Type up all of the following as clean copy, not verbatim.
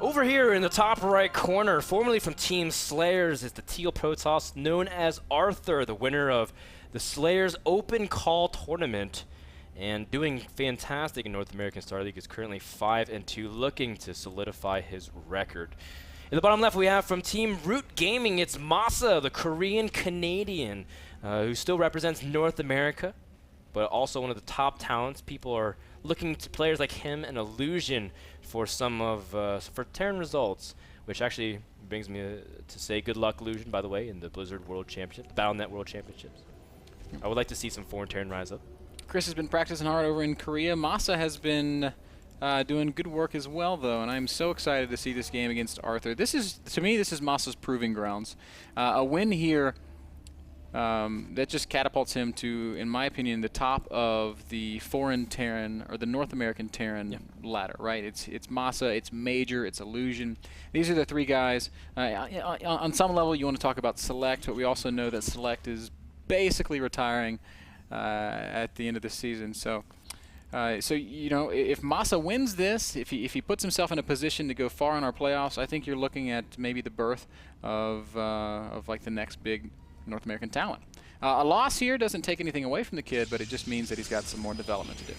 Over here in the top right corner, formerly from Team Slayers, is the Teal Protoss known as Arthur, the winner of the Slayers Open Call Tournament, and doing fantastic in North American Star League. Is currently 5-2, looking to solidify his record. In the bottom left, we have from Team Root Gaming, it's MaSa, the Korean-Canadian, who still represents North America, but also one of the top talents. People are looking to players like him and Illusion for some of for Terran results, which actually brings me to say good luck, Illusion, by the way, in the Blizzard World Championship, the Battle.net World Championships. I would like to see some foreign Terran rise up. Chris has been practicing hard over in Korea. MaSa has been doing good work as well, though, and I'm so excited to see this game against Arthur. This is, to me, this is MaSa's proving grounds. A win here that just catapults him to, in my opinion, the top of the foreign Terran, or the North American Terran ladder, right? It's MaSa, it's Major, it's Illusion. These are the three guys. On some level, you want to talk about Select, but we also know that Select is basically retiring at the end of the season. So you know, if MaSa wins this, if he puts himself in a position to go far in our playoffs, I think you're looking at maybe the birth of like the next big North American talent. A loss here doesn't take anything away from the kid, but it just means that he's got some more development to do.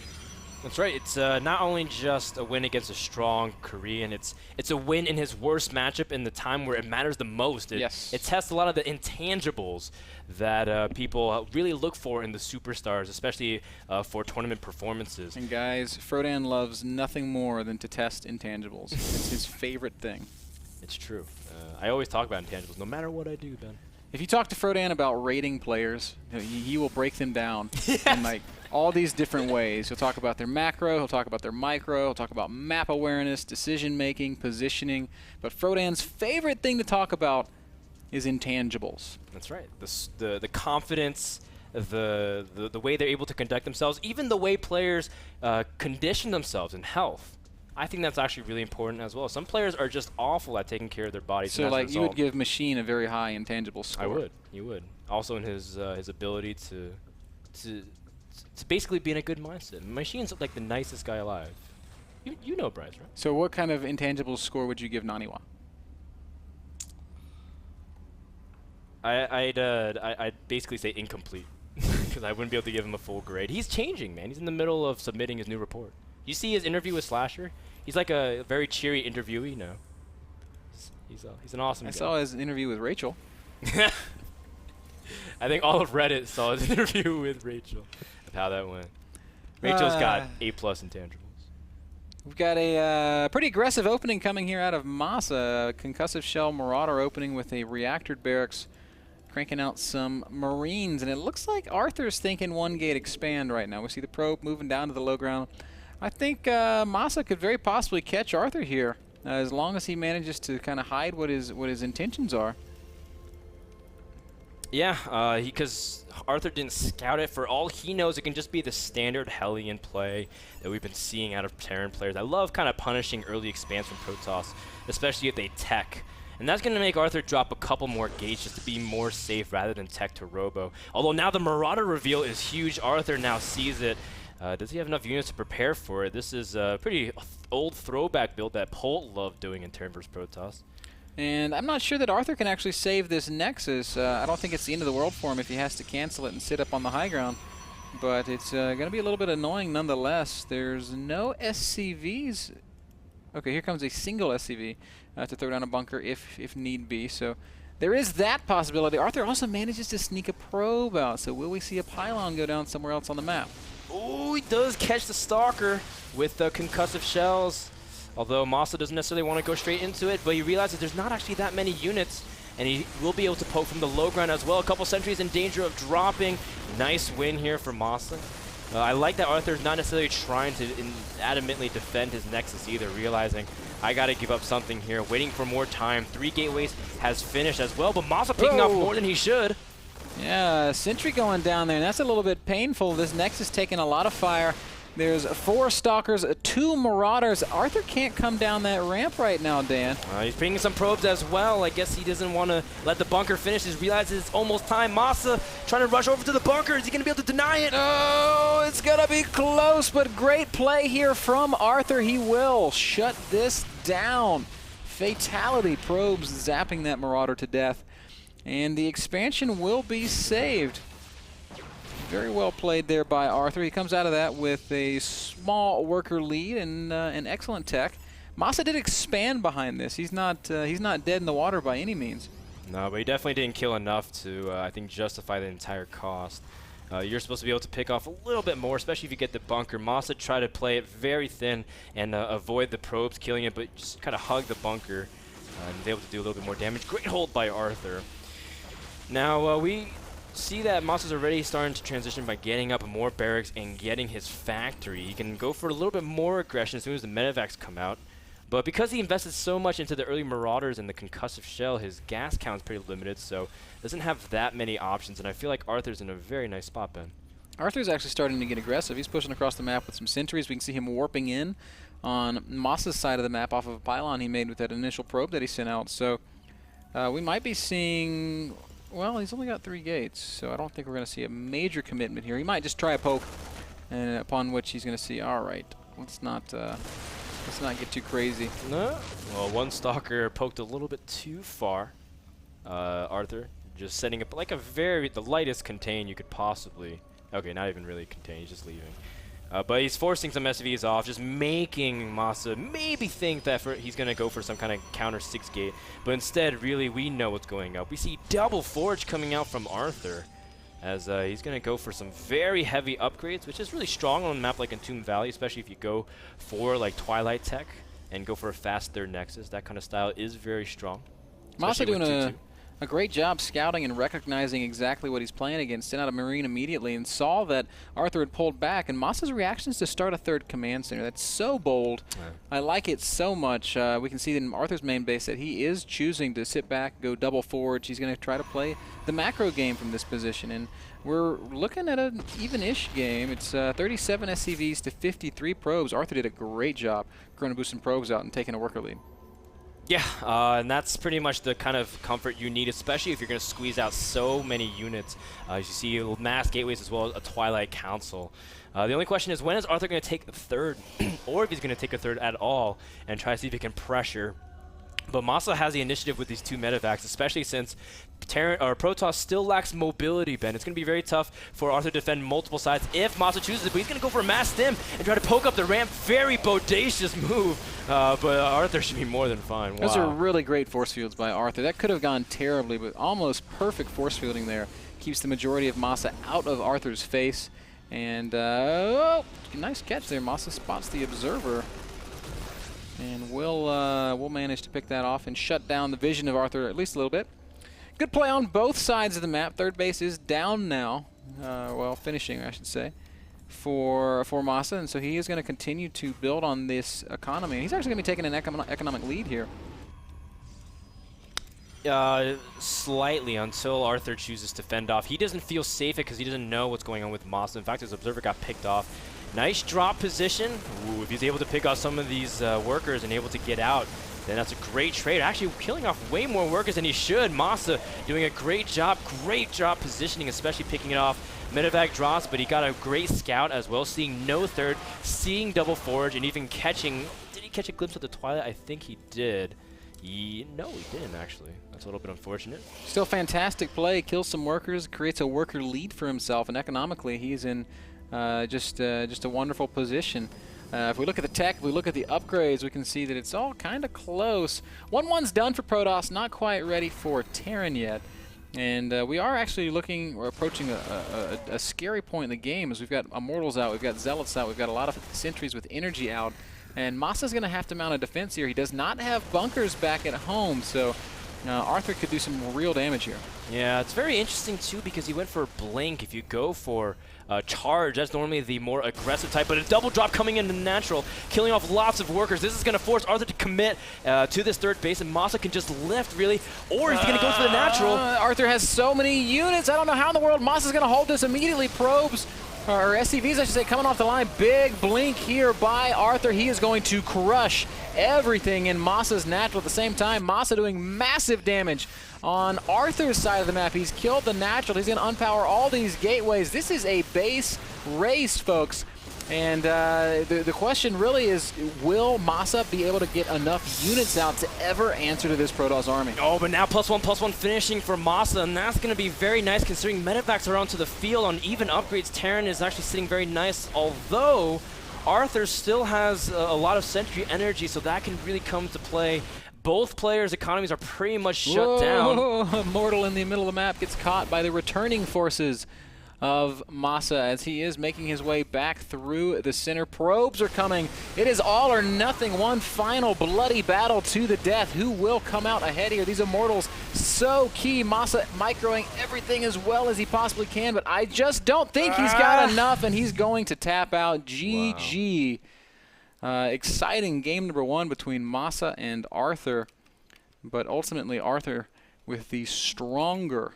That's right. It's not only just a win against a strong Korean, it's a win in his worst matchup in the time where it matters the most. It tests a lot of the intangibles that people really look for in the superstars, especially for tournament performances. And guys, Frodan loves nothing more than to test intangibles. It's his favorite thing. It's true. I always talk about intangibles, no matter what I do, Ben. If you talk to Frodan about rating players, he will break them down in like all these different ways. He'll talk about their macro, he'll talk about their micro, he'll talk about map awareness, decision making, positioning. But Frodan's favorite thing to talk about is intangibles. That's right. The confidence, the way they're able to conduct themselves, even the way players condition themselves in health. I think that's actually really important as well. Some players are just awful at taking care of their bodies. So, like, you would give Machine a very high intangible score. I would. You would. Also in his ability to basically be in a good mindset. Machine's like the nicest guy alive. You know Bryce, right? So what kind of intangible score would you give Naniwa? I'd basically say incomplete, because I wouldn't be able to give him a full grade. He's changing, man. He's in the middle of submitting his new report. You see his interview with Slasher? He's like a very cheery interviewee now. He's an awesome guy. I saw his interview with Rachel. I think all of Reddit saw his interview with Rachel of how that went. Rachel's got A+ intangibles. We've got a pretty aggressive opening coming here out of MaSa. Concussive Shell Marauder opening with a Reactor Barracks, cranking out some Marines. And it looks like Arthur's thinking one gate expand right now. We see the probe moving down to the low ground. I think MaSa could very possibly catch Arthur here, as long as he manages to kind of hide what his intentions are. Yeah, because Arthur didn't scout it. For all he knows, it can just be the standard Hellion play that we've been seeing out of Terran players. I love kind of punishing early expands from Protoss, especially if they tech. And that's going to make Arthur drop a couple more gates just to be more safe rather than tech to Robo. Although now the Marauder reveal is huge. Arthur now sees it. Does he have enough units to prepare for it? This is a pretty old throwback build that Polt loved doing in Terran vs. Protoss. And I'm not sure that Arthur can actually save this Nexus. I don't think it's the end of the world for him if he has to cancel it and sit up on the high ground. But it's going to be a little bit annoying nonetheless. There's no SCVs. Okay, here comes a single SCV to throw down a bunker if need be. So there is that possibility. Arthur also manages to sneak a probe out. So will we see a pylon go down somewhere else on the map? Oh, he does catch the Stalker with the concussive shells. Although MaSa doesn't necessarily want to go straight into it, but he realizes there's not actually that many units, and he will be able to poke from the low ground as well. A couple sentries in danger of dropping. Nice win here for MaSa. I like that Arthur's not necessarily trying to adamantly defend his Nexus either, realizing I got to give up something here, waiting for more time. 3 gateways has finished as well, but MaSa picking off more than he should. Yeah, sentry going down there, and that's a little bit painful. This Nexus taking a lot of fire. There's 4 Stalkers, 2 Marauders. Arthur can't come down that ramp right now, Dan. He's bringing some probes as well. I guess he doesn't want to let the bunker finish. He realizes it's almost time. MaSa trying to rush over to the bunker. Is he going to be able to deny it? Oh, it's going to be close, but great play here from Arthur. He will shut this down. Fatality probes zapping that Marauder to death. And the expansion will be saved. Very well played there by Arthur. He comes out of that with a small worker lead and an excellent tech. MaSa did expand behind this. He's not dead in the water by any means. No, but he definitely didn't kill enough to, I think, justify the entire cost. You're supposed to be able to pick off a little bit more, especially if you get the bunker. MaSa tried to play it very thin and avoid the probes killing it, but just kind of hug the bunker and was able to do a little bit more damage. Great hold by Arthur. Now, we see that MaSa's already starting to transition by getting up more barracks and getting his factory. He can go for a little bit more aggression as soon as the medevacs come out. But because he invested so much into the early Marauders and the concussive shell, his gas count is pretty limited, so doesn't have that many options. And I feel like Arthur's in a very nice spot, Ben. Arthur's actually starting to get aggressive. He's pushing across the map with some sentries. We can see him warping in on MaSa's side of the map off of a pylon he made with that initial probe that he sent out. So we might be seeing... Well, he's only got 3 gates, so I don't think we're going to see a major commitment here. He might just try a poke, and upon which he's going to see, all right, let's not get too crazy. No. Well, one stalker poked a little bit too far. Arthur just setting up like the lightest contain you could possibly. Okay, not even really contain. He's just leaving. But he's forcing some SVs off, just making MaSa maybe think that he's going to go for some kind of counter 6 gate. But instead, really, we know what's going up. We see double forge coming out from Arthur as he's going to go for some very heavy upgrades, which is really strong on a map like Entombed Valley, especially if you go for like Twilight Tech and go for a fast third Nexus. That kind of style is very strong. MaSa doing a great job scouting and recognizing exactly what he's playing against. Sent out a Marine immediately and saw that Arthur had pulled back. And MaSa's reaction is to start a third command center. That's so bold. Yeah. I like it so much. We can see in Arthur's main base that he is choosing to sit back, go double forge. He's going to try to play the macro game from this position. And we're looking at an even-ish game. It's 37 SCVs to 53 probes. Arthur did a great job chrono boosting probes out and taking a worker lead. Yeah, and that's pretty much the kind of comfort you need, especially if you're going to squeeze out so many units. As you see, mass gateways as well as a Twilight Council. The only question is, when is Arthur going to take a third, or if he's going to take a third at all, and try to see if he can pressure. But MaSa has the initiative with these 2 medevacs, especially since Protoss still lacks mobility, Ben. It's going to be very tough for Arthur to defend multiple sides if MaSa chooses it, but he's going to go for a mass stim and try to poke up the ramp. Very bodacious move, but Arthur should be more than fine. Wow. Those are really great force fields by Arthur. That could have gone terribly, but almost perfect force fielding there. Keeps the majority of MaSa out of Arthur's face. And, oh, nice catch there. MaSa spots the Observer. And we'll manage to pick that off and shut down the vision of Arthur at least a little bit. Good play on both sides of the map. Third base is down now. Well, finishing, I should say, for MaSa. And so he is going to continue to build on this economy. He's actually going to be taking an economic lead here. Slightly, until Arthur chooses to fend off. He doesn't feel safe because he doesn't know what's going on with MaSa. In fact, his Observer got picked off. Nice drop position. Ooh, if he's able to pick off some of these workers and able to get out, then that's a great trade. Actually, killing off way more workers than he should. MaSa doing a great job positioning, especially picking it off. Medevac drops, but he got a great scout as well, seeing no third, seeing double forge, and even catching... Did he catch a glimpse of the Twilight? I think he did. No, he didn't, actually. That's a little bit unfortunate. Still fantastic play. Kills some workers, creates a worker lead for himself, and economically, he's in... just a wonderful position. If we look at the tech, if we look at the upgrades, we can see that it's all kind of close. 1-1's done for Protoss, not quite ready for Terran yet. And we are actually approaching a scary point in the game, as we've got Immortals out, we've got Zealots out, we've got a lot of sentries with energy out. And MaSa's going to have to mount a defense here. He does not have bunkers back at home, so Arthur could do some real damage here. Yeah, it's very interesting, too, because he went for Blink. If you go for Charge, that's normally the more aggressive type, but a double drop coming into natural, killing off lots of workers. This is going to force Arthur to commit to this third base, and MaSa can just lift, really, or he's going to go for the natural. Arthur has so many units. I don't know how in the world MaSa's going to hold this immediately. Probes, or SCVs, I should say, coming off the line. Big blink here by Arthur. He is going to crush everything in MaSa's natural. At the same time, MaSa doing massive damage on Arthur's side of the map. He's killed the natural. He's going to unpower all these gateways. This is a base race, folks. And the question really is, will MaSa be able to get enough units out to ever answer to this Protoss army? Oh, but now +1/+1 finishing for MaSa, and that's going to be very nice considering medevacs are onto the field on even upgrades. Terran is actually sitting very nice, although Arthur still has a lot of sentry energy, so that can really come to play. Both players' economies are pretty much shut down. Mortal in the middle of the map gets caught by the returning forces of MaSa as he is making his way back through the center. Probes are coming. It is all or nothing. One final bloody battle to the death. Who will come out ahead here? These Immortals so key. MaSa microing everything as well as he possibly can, but I just don't think he's got enough, and he's going to tap out. GG. Wow. Exciting game number 1 between MaSa and Arthur, but ultimately Arthur with the stronger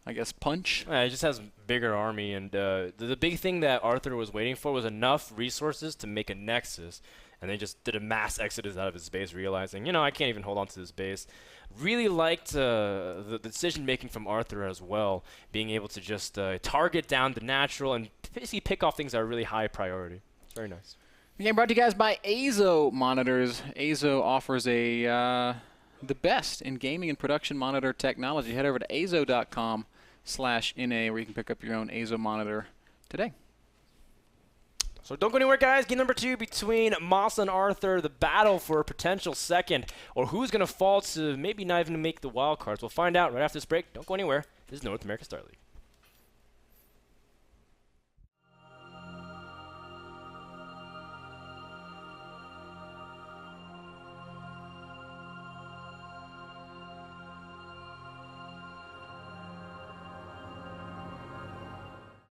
I guess punch. Yeah, it just has a bigger army, and the big thing that Arthur was waiting for was enough resources to make a Nexus, and they just did a mass exodus out of his base, realizing, you know, I can't even hold on to this base. Really liked the decision-making from Arthur as well, being able to just target down the natural and basically pick off things that are really high priority. It's very nice. The game brought to you guys by Azo monitors. Azo offers the best in gaming and production monitor technology. Head over to azo.com/NA where you can pick up your own Azo monitor today. So don't go anywhere, guys. Game number 2 between MaSa and Arthur, the battle for a potential second, or who's going to fall to maybe not even make the wild cards. We'll find out right after this break. Don't go anywhere. This is North America Star League.